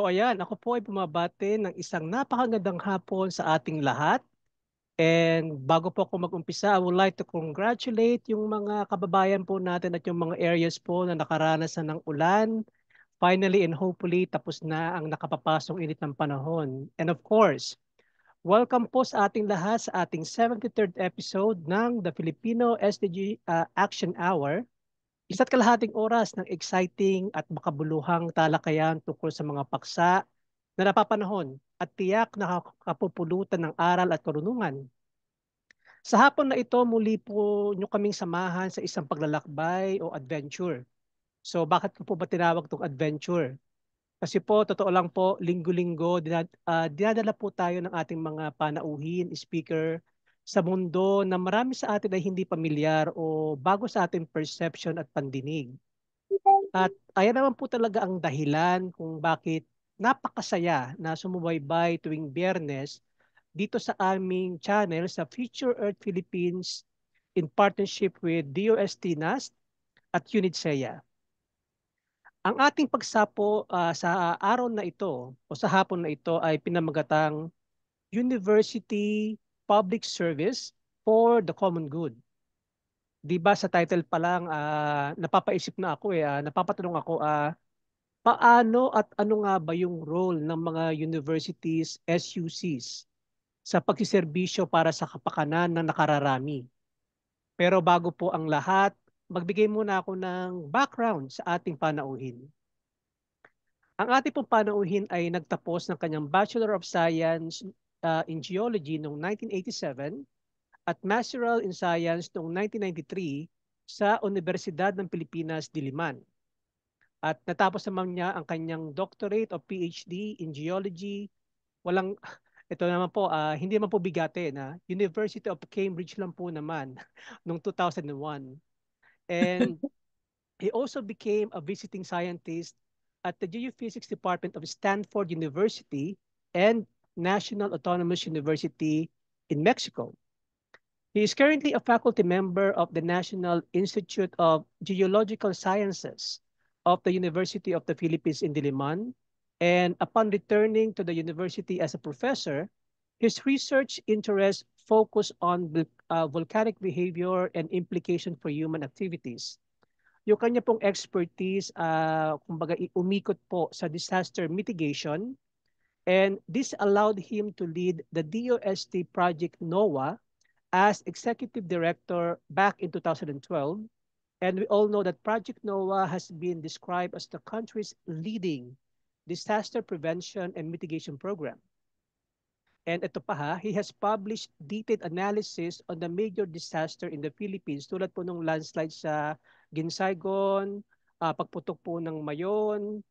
ayan, ako po ay bumabati ng isang napakagandang hapon sa ating lahat. And bago po ako mag-umpisa, I would like to congratulate yung mga kababayan po natin at yung mga areas po na nakaranas na ng ulan. Finally and hopefully, tapos na ang nakapapasong init ng panahon. And of course, welcome po sa ating lahat sa ating 73rd episode ng The Filipino SDG Action Hour. Isa't kalahating oras ng exciting at makabuluhang talakayan tungkol sa mga paksa na napapanahon at tiyak na kapupulutan ng aral at karunungan. Sa hapon na ito, muli po nyo kaming samahan sa isang paglalakbay o adventure. So bakit ko po ba tinawag itong adventure? Kasi po, totoo lang po, linggo-linggo, dinadala po tayo ng ating mga panauhin, speaker, sa mundo na marami sa atin ay hindi pamilyar o bago sa ating perception at pandinig. At ayan naman po talaga ang dahilan kung bakit napakasaya na sumubaybay tuwing Biyernes dito sa aming channel sa Future Earth Philippines in partnership with DOST NAST at UNIDSEA. Ang ating pagsapo sa araw na ito o sa hapon na ito ay pinamagatang University Public Service for the Common Good. 'Di ba sa title pa lang napapaisip na ako napapatanong ako paano at ano nga ba yung role ng mga universities, SUCs sa pagsiserbisyo para sa kapakanan ng nakararami. Pero bago po ang lahat, magbigay muna ako ng background sa ating panauhin. Ang ating pong panauhin ay nagtapos ng kanyang Bachelor of Science in Geology noong 1987 at Masteral in Science noong 1993 sa Universidad ng Pilipinas, Diliman. At natapos naman niya ang kanyang doctorate of PhD in Geology. Walang, ito naman po, hindi naman po bigate na University of Cambridge lang po naman noong 2001. And he also became a visiting scientist at the Geophysics Department of Stanford University and National Autonomous University in Mexico. He is currently a faculty member of the National Institute of Geological Sciences of the University of the Philippines in Diliman. And upon returning to the university as a professor, his research interests focus on volcanic behavior and implication for human activities. Yung kanya pong expertise, kumbaga umikot po sa disaster mitigation, and this allowed him to lead the DOST project NOAA as executive director back in 2012. And we all know that Project NOAA has been described as the country's leading disaster prevention and mitigation program. And ito pa he has published detailed analysis on the major disaster in the Philippines tulad po ng landslide sa Ginsagon, pagputok po ng Mayon,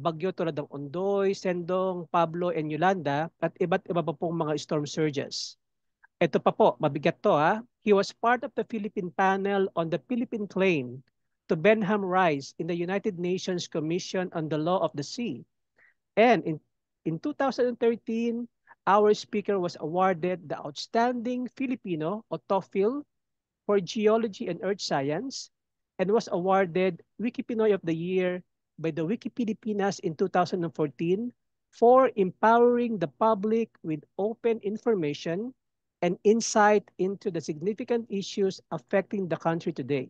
bagyo tulad ng Ondoy, Sendong, Pablo, and Yolanda, at iba't iba pa pong mga storm surges. Ito pa po, mabigat to He was part of the Philippine panel on the Philippine claim to Benham Rise in the United Nations Commission on the Law of the Sea. And in 2013, our speaker was awarded the Outstanding Filipino o TOEFL for Geology and Earth Science and was awarded Wikipinoy of the Year by the Wikipilipinas in 2014 for empowering the public with open information and insight into the significant issues affecting the country today.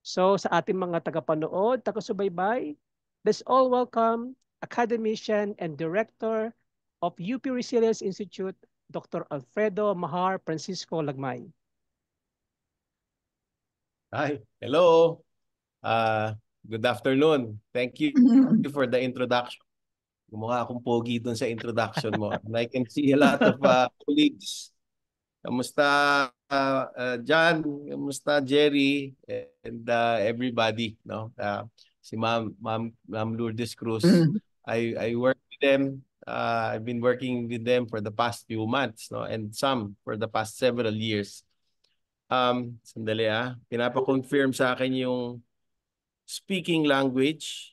So sa ating mga tagapanood, taga-subaybay, let's all welcome academician and director of UP Resilience Institute, Dr. Alfredo Mahar Francisco Lagmay. Hi, hello. Good afternoon. Thank you for the introduction. Mukha akong pogi dun sa introduction mo. And I can see a lot of colleagues. Kamusta John? Kamusta Jerry? And everybody, no? Si Ma'am Lourdes Cruz. I work with them. I've been working with them for the past few months, no? And some for the past several years. Sandali pinapa-confirm sa akin yung speaking language.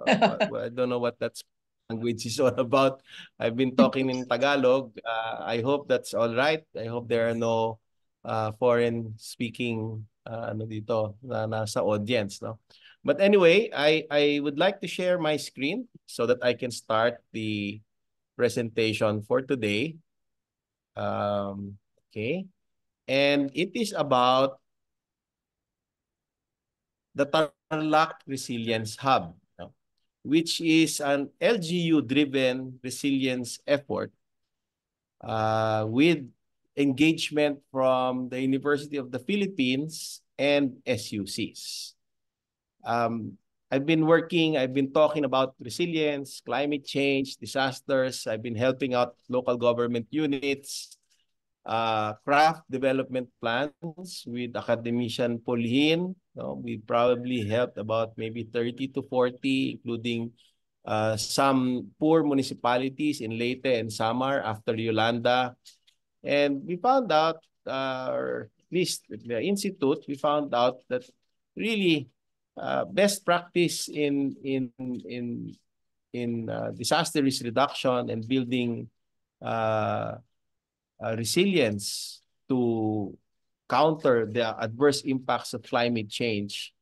I don't know what that language is all about. I've been talking in Tagalog. I hope that's all right. I hope there are no foreign speaking dito na nasa audience, no. But anyway, I would like to share my screen so that I can start the presentation for today. Okay. And it is about the Tarlac Resilience Hub, which is an LGU-driven resilience effort with engagement from the University of the Philippines and SUCs. I've been talking about resilience, climate change, disasters. I've been helping out local government units, craft development plans with academician Pauline. We probably helped about maybe 30 to 40, including some poor municipalities in Leyte and Samar after Yolanda. And we found out, or at least the institute, we found out that really best practice in disaster risk reduction and building resilience to counter the adverse impacts of climate change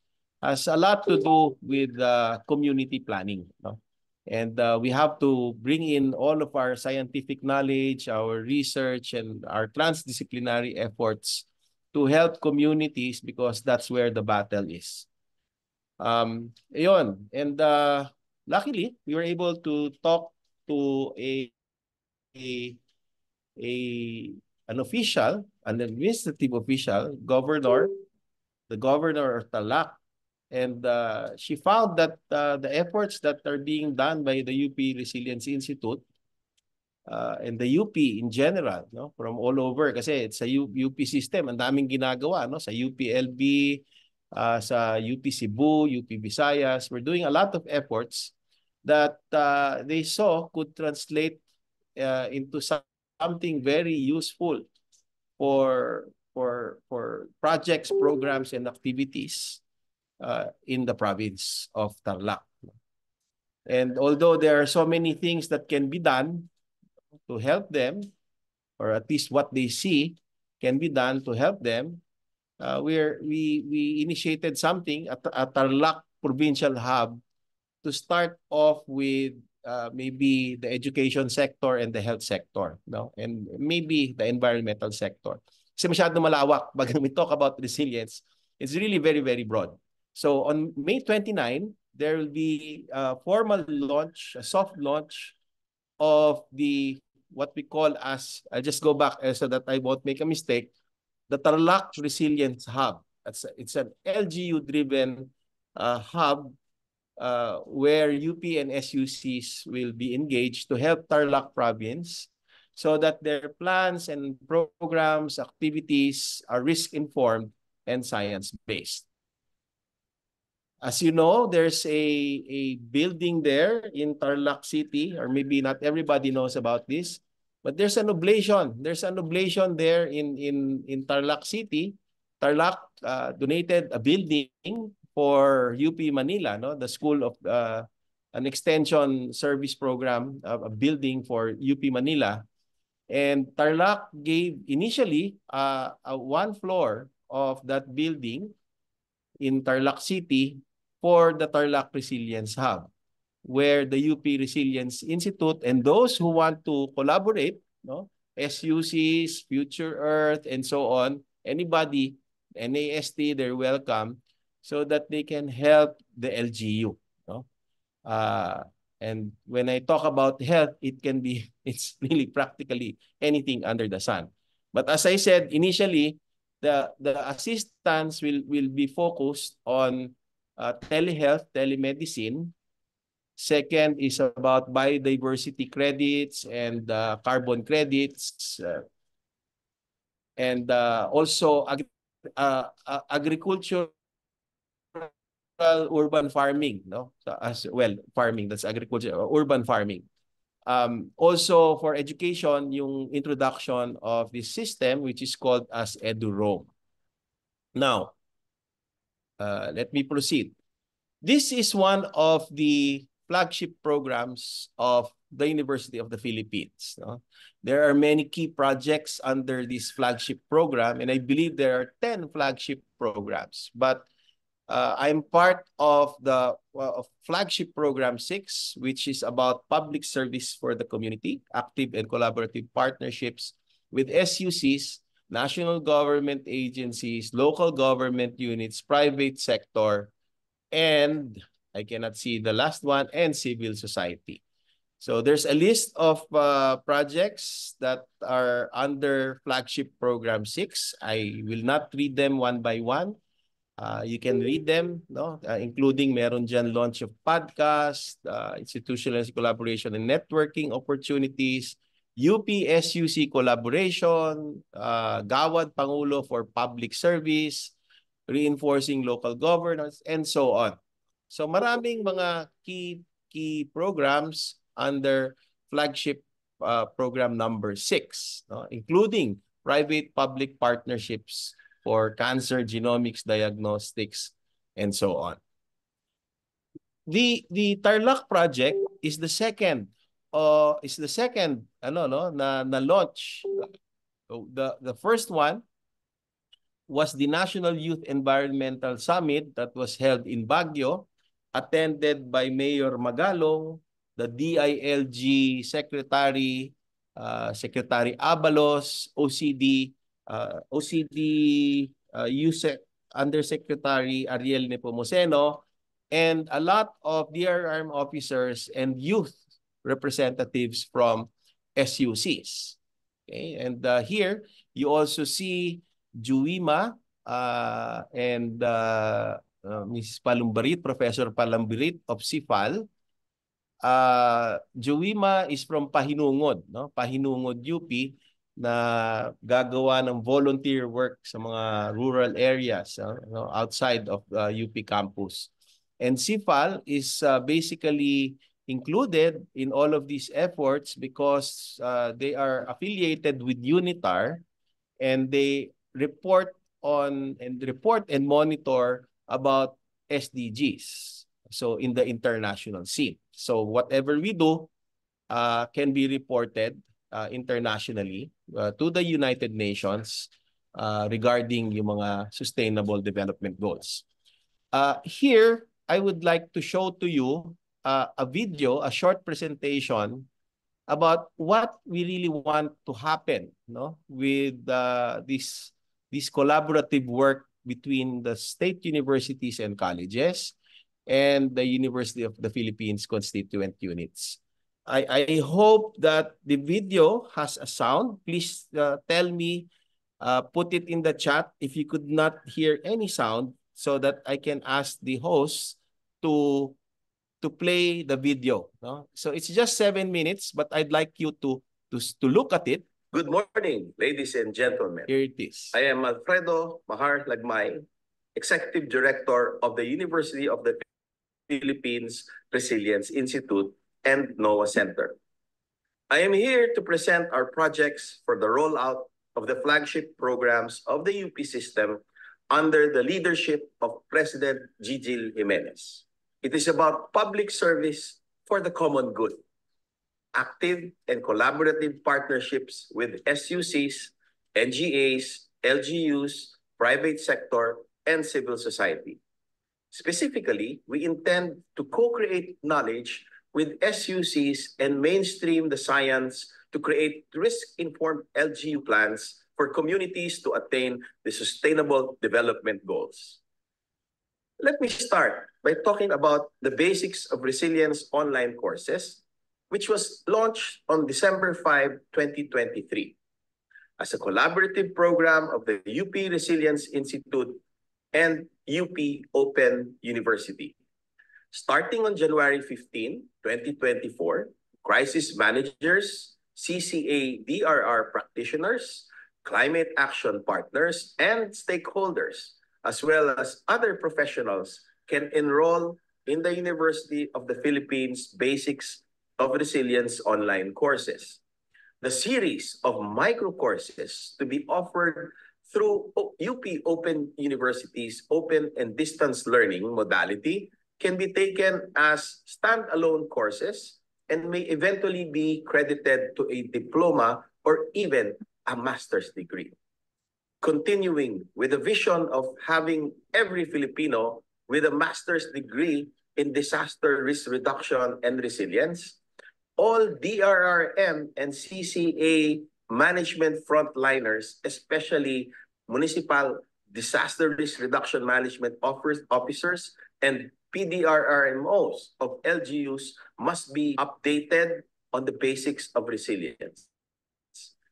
has a lot to do with community planning. No? And we have to bring in all of our scientific knowledge, our research, and our transdisciplinary efforts to help communities because that's where the battle is. Ayun. And luckily, we were able to talk to a an official, an administrative official, the governor of Tarlac. And she found that the efforts that are being done by the UP Resilience Institute and the UP in general, no, from all over, kasi it's a UP system, ang daming ginagawa, no, sa UPLB, sa UP Cebu, UP Visayas. We're doing a lot of efforts that they saw could translate into something very useful for projects, programs, and activities in the province of Tarlac. And although there are so many things that can be done to help them, or at least what they see can be done to help them, we initiated something at Tarlac Provincial Hub to start off with maybe the education sector and the health sector, no? And maybe the environmental sector. Kasi masyado malawak. Pag we talk about resilience, it's really very, very broad. So on May 29, there will be a formal launch, a soft launch of what we call as, I'll just go back so that I won't make a mistake, the Tarlac Resilience Hub. It's an LGU-driven hub where UP and SUCs will be engaged to help Tarlac province so that their plans and programs, activities are risk-informed and science-based. As you know, there's a building there in Tarlac City, or maybe not everybody knows about this, but there's an oblation. There's an oblation there in Tarlac City. Tarlac donated a building for UP Manila, no? The school of an extension service program, a building for UP Manila. And Tarlac gave initially a one floor of that building in Tarlac City for the Tarlac Resilience Hub, where the UP Resilience Institute and those who want to collaborate, no, SUCs, Future Earth, and so on, anybody, NAST, they're welcome, so that they can help the LGU. No? And when I talk about health, it's really practically anything under the sun. But as I said initially, the assistance will be focused on telehealth, telemedicine. Second is about biodiversity credits and carbon credits, and also agricultural urban farming, no? So, as well, farming, that's agriculture, urban farming. Also for education, yung introduction of this system, which is called as EduRoam. Now, let me proceed. This is one of the flagship programs of the University of the Philippines. No? There are many key projects under this flagship program, and I believe there are 10 flagship programs. But I'm part of the flagship program 6, which is about public service for the community, active and collaborative partnerships with SUCs, national government agencies, local government units, private sector, and I cannot see the last one, and civil society. So there's a list of projects that are under flagship program 6. I will not read them one by one. You can read them, no? Including meron dyan launch of podcast, institutional collaboration and networking opportunities, UP-SUC collaboration, Gawad Pangulo for public service, reinforcing local governance, and so on. So maraming mga key programs under flagship program number 6, no? Including private-public partnerships for cancer genomics diagnostics, and so on. The Tarlac project is the second na launch. The first one was the National Youth Environmental Summit that was held in Baguio, attended by Mayor Magalong, the DILG Secretary, Secretary Abalos, OCD USEC Undersecretary Ariel Nepomuceno, and a lot of DRRM officers and youth representatives from SUCs. Okay, and here you also see Juima and Mrs. Palumbarit, Professor Palumbarit of CIFAL. Juima is from Pahinungod, no? Pahinungod UP, na gagawa ng volunteer work sa mga rural areas, no, outside of UP campus. And CIFAL is basically included in all of these efforts because they are affiliated with UNITAR, and they report and monitor about SDGs, so in the international scene. So whatever we do can be reported internationally to the United Nations regarding yung mga sustainable development goals. Here, I would like to show to you a video, a short presentation about what we really want to happen, no, with this collaborative work between the state universities and colleges and the University of the Philippines constituent units. I hope that the video has a sound. Please tell me, put it in the chat if you could not hear any sound, so that I can ask the host to play the video. No? So it's just 7 minutes, but I'd like you to look at it. Good morning, ladies and gentlemen. Here it is. I am Alfredo Mahar Lagmay, Executive Director of the University of the Philippines Resilience Institute and NOAA Center. I am here to present our projects for the rollout of the flagship programs of the UP system under the leadership of President Gigil Jimenez. It is about public service for the common good, active and collaborative partnerships with SUCs, NGAs, LGUs, private sector, and civil society. Specifically, we intend to co-create knowledge with SUCs and mainstream the science to create risk-informed LGU plans for communities to attain the Sustainable Development Goals. Let me start by talking about the Basics of Resilience online courses, which was launched on December 5, 2023, as a collaborative program of the UP Resilience Institute and UP Open University. Starting on January 15, 2024, crisis managers, CCA DRR practitioners, climate action partners, and stakeholders, as well as other professionals, can enroll in the University of the Philippines Basics of Resilience online courses. The series of micro courses to be offered through UP Open University's open and distance learning modality can be taken as standalone courses and may eventually be credited to a diploma or even a master's degree. Continuing with the vision of having every Filipino with a master's degree in disaster risk reduction and resilience, all DRRM and CCA management frontliners, especially municipal disaster risk reduction management officers and PDRRMOs of LGUs must be updated on the basics of resilience.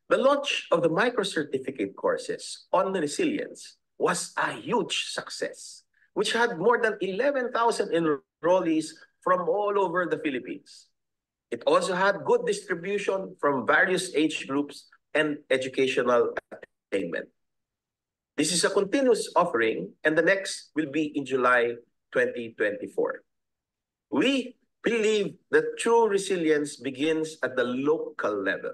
The launch of the micro-certificate courses on resilience was a huge success, which had more than 11,000 enrollees from all over the Philippines. It also had good distribution from various age groups and educational attainment. This is a continuous offering, and the next will be in July 2024. We believe that true resilience begins at the local level.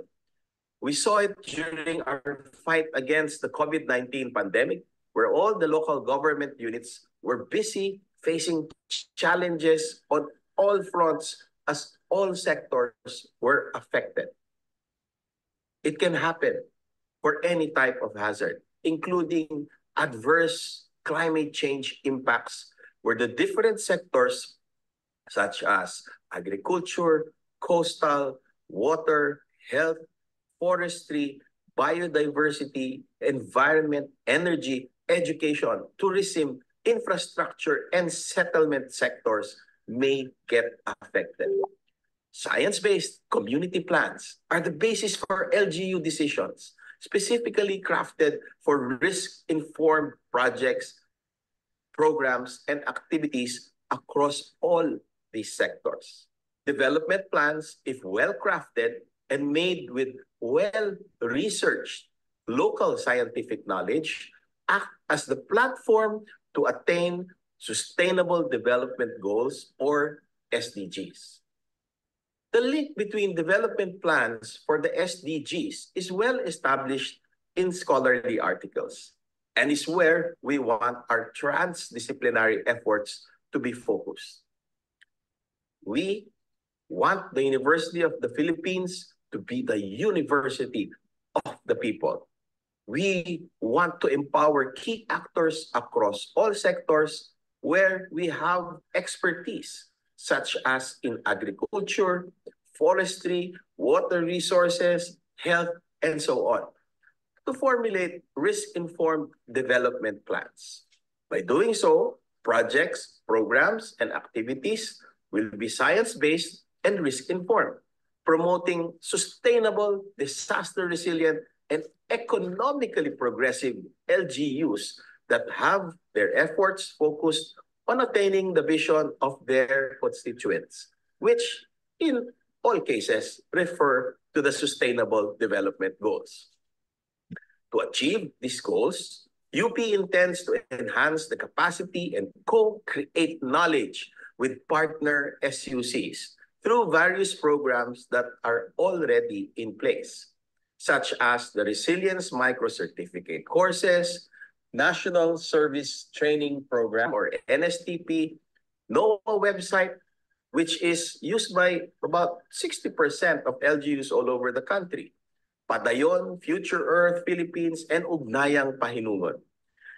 We saw it during our fight against the COVID-19 pandemic, where all the local government units were busy facing challenges on all fronts as all sectors were affected. It can happen for any type of hazard, including adverse climate change impacts, where the different sectors such as agriculture, coastal, water, health, forestry, biodiversity, environment, energy, education, tourism, infrastructure, and settlement sectors may get affected. Science-based community plans are the basis for LGU decisions, specifically crafted for risk-informed projects, programs, and activities across all these sectors. Development plans, if well-crafted and made with well-researched local scientific knowledge, act as the platform to attain Sustainable Development Goals, or SDGs. The link between development plans for the SDGs is well established in scholarly articles and is where we want our transdisciplinary efforts to be focused. We want the University of the Philippines to be the university of the people. We want to empower key actors across all sectors where we have expertise, such as in agriculture, forestry, water resources, health, and so on, to formulate risk-informed development plans. By doing so, projects, programs, and activities will be science-based and risk-informed, promoting sustainable, disaster-resilient, and economically progressive LGUs that have their efforts focused on attaining the vision of their constituents, which in all cases refer to the Sustainable Development Goals. To achieve these goals, UP intends to enhance the capacity and co-create knowledge with partner SUCs through various programs that are already in place, such as the Resilience Micro-Certificate courses, National Service Training Program, or NSTP, NOAA website, which is used by about 60% of LGUs all over the country, Padayon, Future Earth, Philippines, and Ugnayang Pahinungon.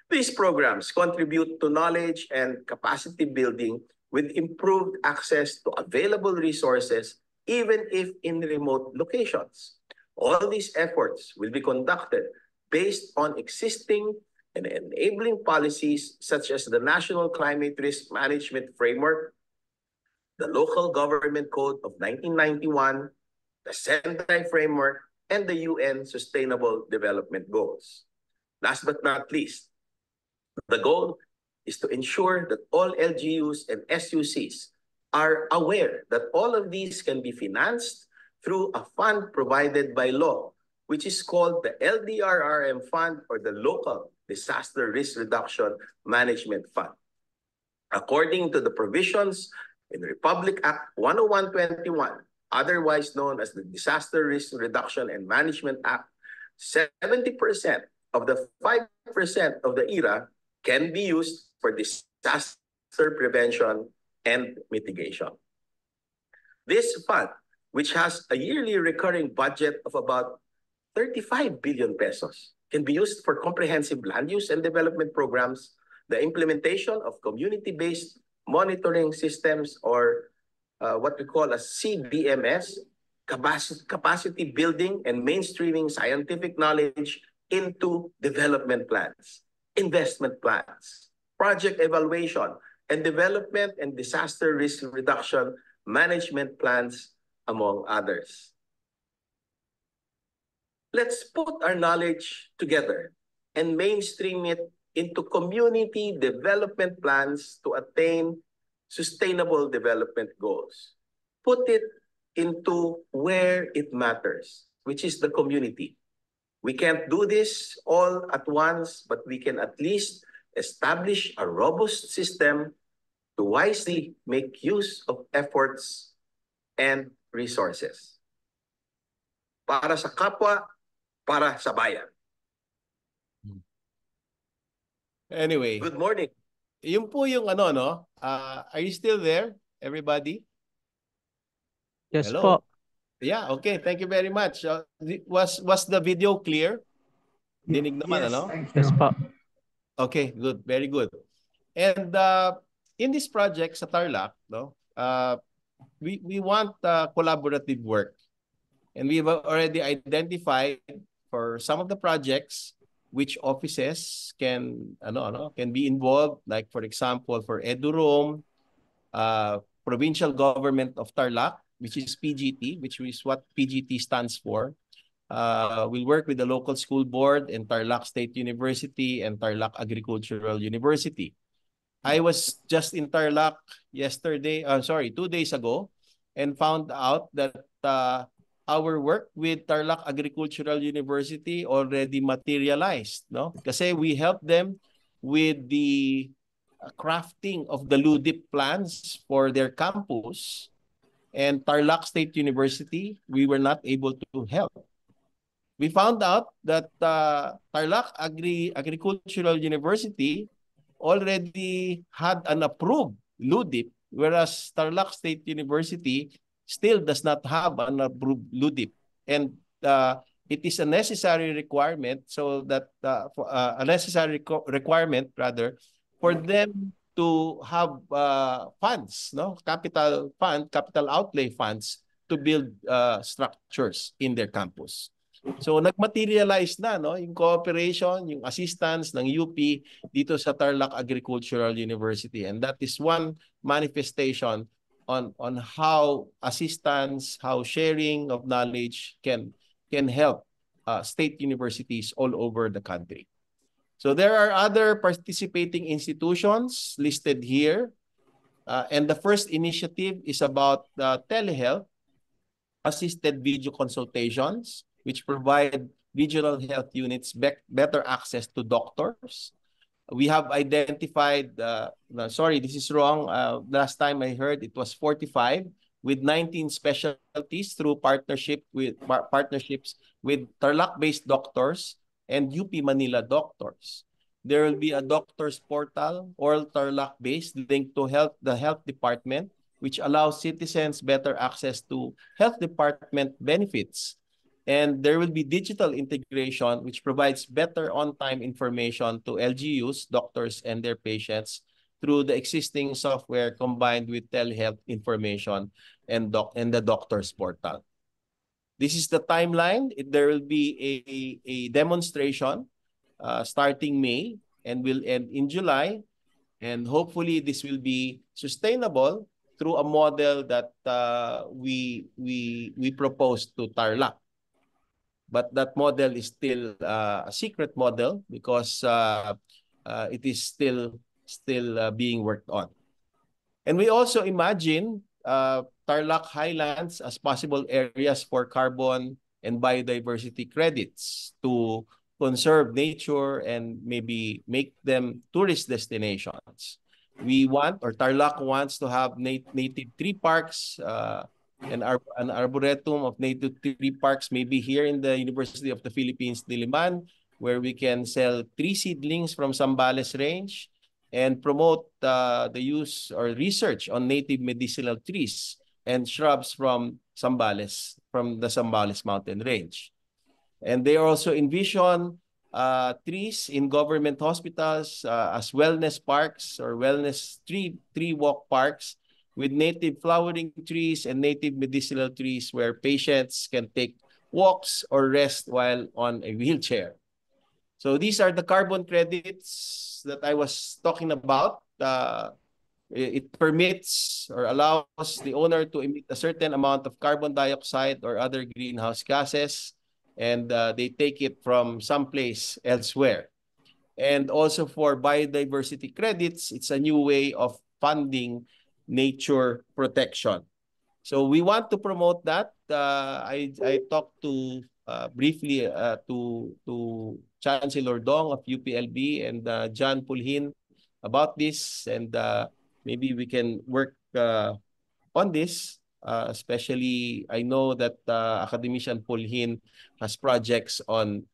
These programs contribute to knowledge and capacity building with improved access to available resources, even if in remote locations. All these efforts will be conducted based on existing and enabling policies such as the National Climate Risk Management Framework, the Local Government Code of 1991, the Sendai Framework, and the UN Sustainable Development Goals. Last but not least, the goal is to ensure that all LGUs and SUCs are aware that all of these can be financed through a fund provided by law, which is called the LDRRM Fund, or the Local Disaster Risk Reduction Management Fund. According to the provisions in Republic Act 10121, otherwise known as the Disaster Risk Reduction and Management Act, 70% of the 5% of the ERA can be used for disaster prevention and mitigation. This fund, which has a yearly recurring budget of about 35 billion pesos, can be used for comprehensive land use and development programs, the implementation of community-based monitoring systems, or what we call a CBMS, capacity building and mainstreaming scientific knowledge into development plans, investment plans, project evaluation, and development and disaster risk reduction management plans, among others. Let's put our knowledge together and mainstream it into community development plans to attain sustainable development goals. Put it into where it matters, which is the community. We can't do this all at once, but we can at least establish a robust system to wisely make use of efforts and resources. Para sa kapwa, para sa bayan. Anyway, Good morning. yun po yung ano, no? Are you still there, everybody? Yes Hello? po. Yeah, okay. Thank you very much. Was the video clear? Dinig naman, ano? Yes po. Okay, good. Very good. And in this project sa Tarlac, no, we want collaborative work. And we've already identified for some of the projects which offices can be involved, like for example for EduRoam, Provincial Government of Tarlac, which is PGT, which is what PGT stands for. We'll work with the local school board and Tarlac State University and Tarlac Agricultural University. I was just in Tarlac 2 days ago, and found out that our work with Tarlac Agricultural University already materialized, no? Kasi we helped them with the crafting of the LUDIP plans for their campus, and Tarlac State University, we were not able to help. We found out that Tarlac Agricultural University already had an approved LUDIP, whereas Tarlac State University still does not have an approved LUDIP. And it is a necessary requirement, so that a necessary requirement rather for them to have funds, no, capital outlay funds to build structures in their campus. So nagmaterialize na, no, yung cooperation, yung assistance ng UP dito sa Tarlac Agricultural University, and that is one manifestation on how assistance, how sharing of knowledge can help state universities all over the country. So there are other participating institutions listed here, and the first initiative is about telehealth assisted video consultations, which provide regional health units better access to doctors. We have identified, sorry, this is wrong. Last time I heard it was 45 with 19 specialties through partnerships with Tarlac-based doctors and UP Manila doctors. There will be a doctor's portal, all Tarlac-based, linked to the health department, which allows citizens better access to health department benefits. And there will be digital integration, which provides better on-time information to LGUs, doctors, and their patients through the existing software combined with telehealth information and the doctor's portal. This is the timeline. There will be a demonstration starting May and will end in July. And hopefully this will be sustainable through a model that we propose to Tarlac. But that model is still a secret model because it is still being worked on. And we also imagine Tarlac Highlands as possible areas for carbon and biodiversity credits to conserve nature and maybe make them tourist destinations. We want, or Tarlac wants to have native tree parks, an arboretum of native tree parks, maybe here in the University of the Philippines, Diliman, where we can sell tree seedlings from Zambales Range and promote the use or research on native medicinal trees and shrubs from the Zambales Mountain Range. And they also envision trees in government hospitals as wellness parks or wellness tree walk parks with native flowering trees and native medicinal trees where patients can take walks or rest while on a wheelchair. So these are the carbon credits that I was talking about. It permits or allows the owner to emit a certain amount of carbon dioxide or other greenhouse gases, and they take it from someplace elsewhere. And also for biodiversity credits, it's a new way of funding nature protection. So we want to promote that. I talked to briefly to Chancellor Dong of UPLB and John Pulhin about this, and maybe we can work on this. Especially, I know that Academician Pulhin has projects on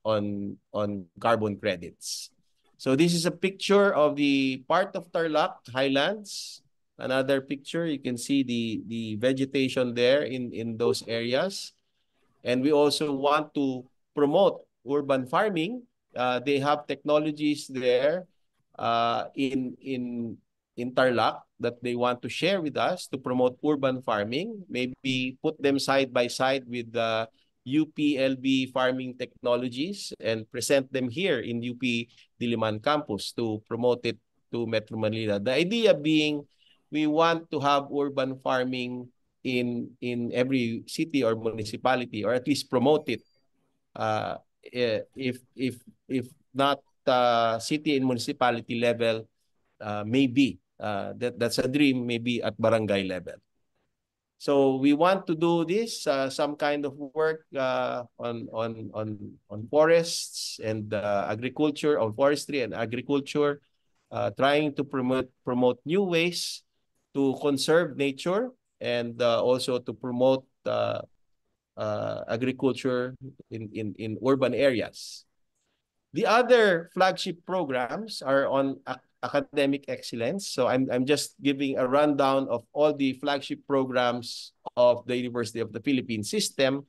carbon credits. So this is a picture of the part of Tarlac Highlands. Another picture, you can see the vegetation there in those areas. And we also want to promote urban farming. They have technologies there in Tarlac that they want to share with us to promote urban farming. Maybe put them side by side with the UPLB farming technologies and present them here in UP Diliman campus to promote it to Metro Manila. The idea being we want to have urban farming in every city or municipality, or at least promote it. If not city and municipality level, maybe that's a dream, maybe at barangay level. So we want to do this some kind of work on forests and agriculture, on forestry and agriculture, trying to promote new ways to conserve nature and also to promote agriculture in urban areas. The other flagship programs are on academic excellence. So I'm just giving a rundown of all the flagship programs of the University of the Philippines system,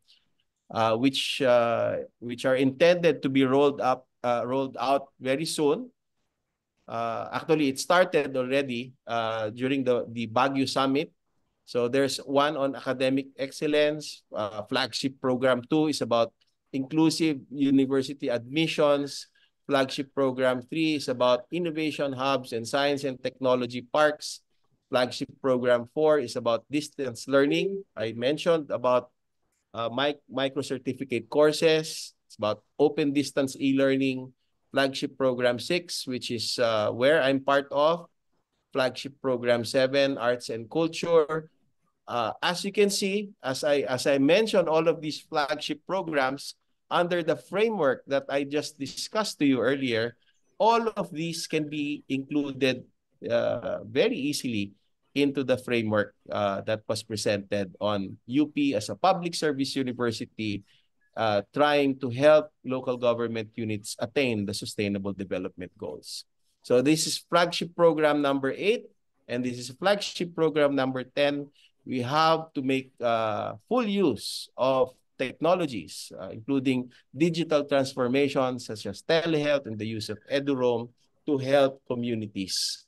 which are intended to be rolled out very soon. Actually, it started already during the Baguio Summit. So there's one on academic excellence. Flagship program 2 is about inclusive university admissions. Flagship program 3 is about innovation hubs and science and technology parks. Flagship program 4 is about distance learning. I mentioned about micro-certificate courses. It's about open distance e-learning. Flagship program 6, which is where I'm part of. Flagship program 7, arts and culture. As you can see, as I mentioned, all of these flagship programs under the framework that I just discussed to you earlier, all of these can be included very easily into the framework that was presented on UP as a public service university, trying to help local government units attain the Sustainable Development Goals. So this is flagship program number 8, and this is flagship program number 10. We have to make full use of technologies, including digital transformation such as telehealth and the use of EduRoam to help communities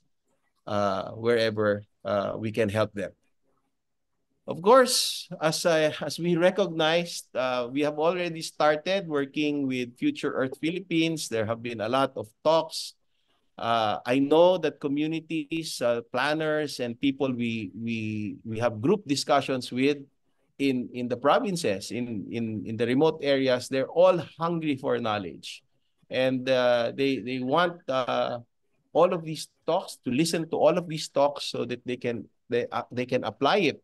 wherever we can help them. Of course, as we recognized, we have already started working with Future Earth Philippines. There have been a lot of talks. I know that communities, planners, and people we have group discussions with in the provinces, in the remote areas, they're all hungry for knowledge, and they want all of these talks, to listen to all of these talks so that they can apply it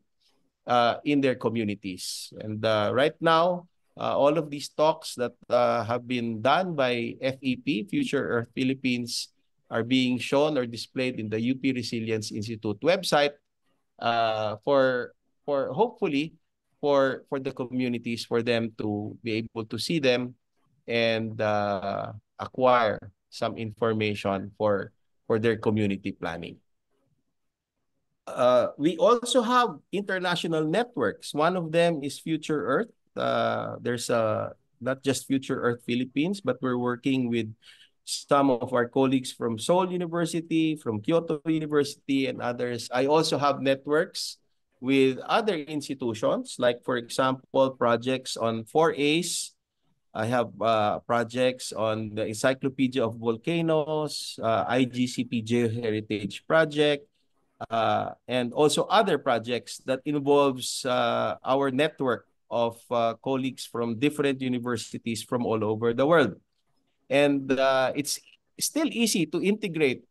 in their communities. And right now, all of these talks that have been done by FEP, Future Earth Philippines, are being shown or displayed in the UP Resilience Institute website for hopefully for the communities, for them to be able to see them and acquire some information for their community planning. We also have international networks. One of them is Future Earth. There's a not just Future Earth Philippines, but we're working with some of our colleagues from Seoul University, from Kyoto University, and others. I also have networks with other institutions, like, for example, projects on 4As. I have projects on the Encyclopedia of Volcanoes, IGCP Geoheritage Project, and also other projects that involves our network of colleagues from different universities from all over the world. And it's still easy to integrate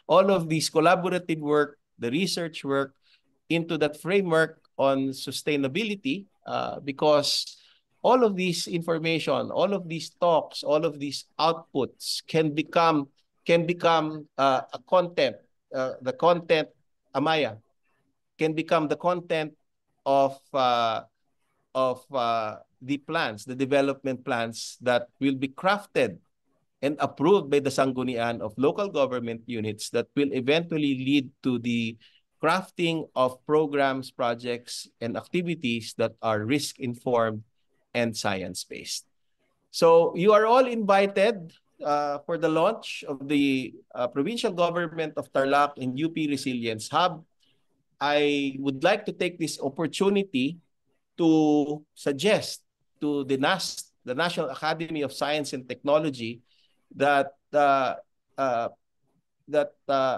all of these collaborative work, the research work, into that framework on sustainability, because all of this information, all of these talks, all of these outputs can become a content. The content, Amaya, can become the content of the plans, the development plans that will be crafted and approved by the Sanggunian of local government units that will eventually lead to the crafting of programs, projects, and activities that are risk-informed and science-based. So you are all invited for the launch of the Provincial Government of Tarlac and UP Resilience Hub. I would like to take this opportunity to suggest to the NAST, the National Academy of Science and Technology, that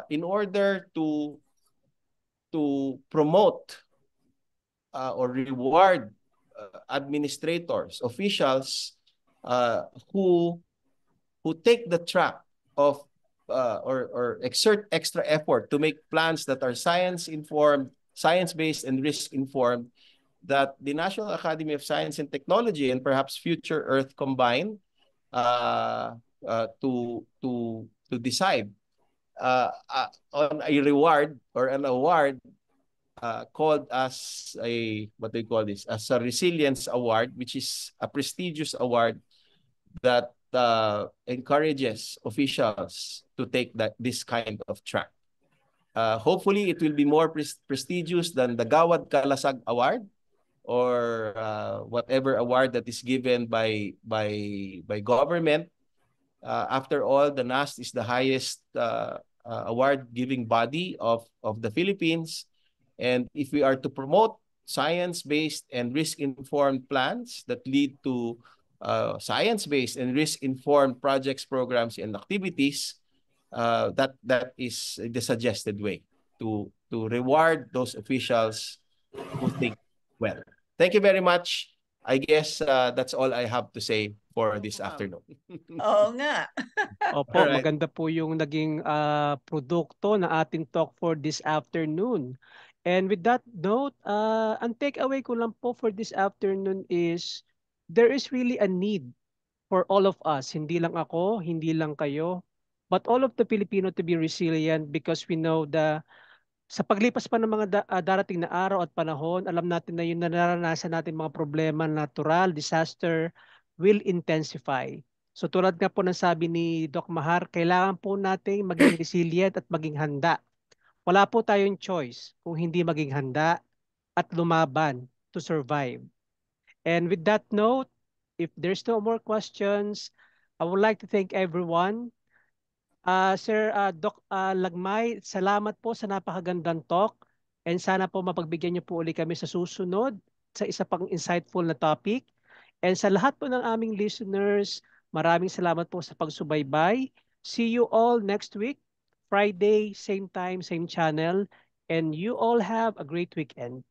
in order to promote or reward administrators, officials who take the track of or exert extra effort to make plans that are science-informed, science-based, and risk-informed, that the National Academy of Science and Technology and perhaps Future Earth combine to decide on a reward or an award called as what they call this, as a Resilience Award, which is a prestigious award that encourages officials to take this kind of track. Hopefully, it will be more prestigious than the Gawad Kalasag Award, or whatever award that is given by government. After all, the NAST is the highest award-giving body of the Philippines. And if we are to promote science-based and risk-informed plans that lead to science-based and risk-informed projects, programs, and activities, that is the suggested way to reward those officials who think well. Thank you very much. I guess that's all I have to say for this afternoon. Oo nga. Opo, Alright. maganda po yung naging produkto na ating talk for this afternoon. And with that note, ang takeaway ko lang po for this afternoon is there is really a need for all of us, hindi lang ako, hindi lang kayo, but all of the Filipino to be resilient, because we know sa paglipas pa ng mga darating na araw at panahon, alam natin na yung nararanasan natin mga problema, natural, disaster, will intensify. So tulad nga po ng sabi ni Doc Mahar, kailangan po nating maging resilient at maging handa. Wala po tayong choice kung hindi maging handa at lumaban to survive. And with that note, if there's no more questions, I would like to thank everyone. Sir Doc Lagmay, salamat po sa napakagandang talk, and sana po mapagbigyan niyo po uli kami sa susunod sa isa pang insightful na topic. And sa lahat po ng aming listeners, maraming salamat po sa pagsubaybay. See you all next week, Friday, same time, same channel. And you all have a great weekend.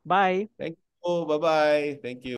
Bye. Thank you. Bye-bye. Thank you.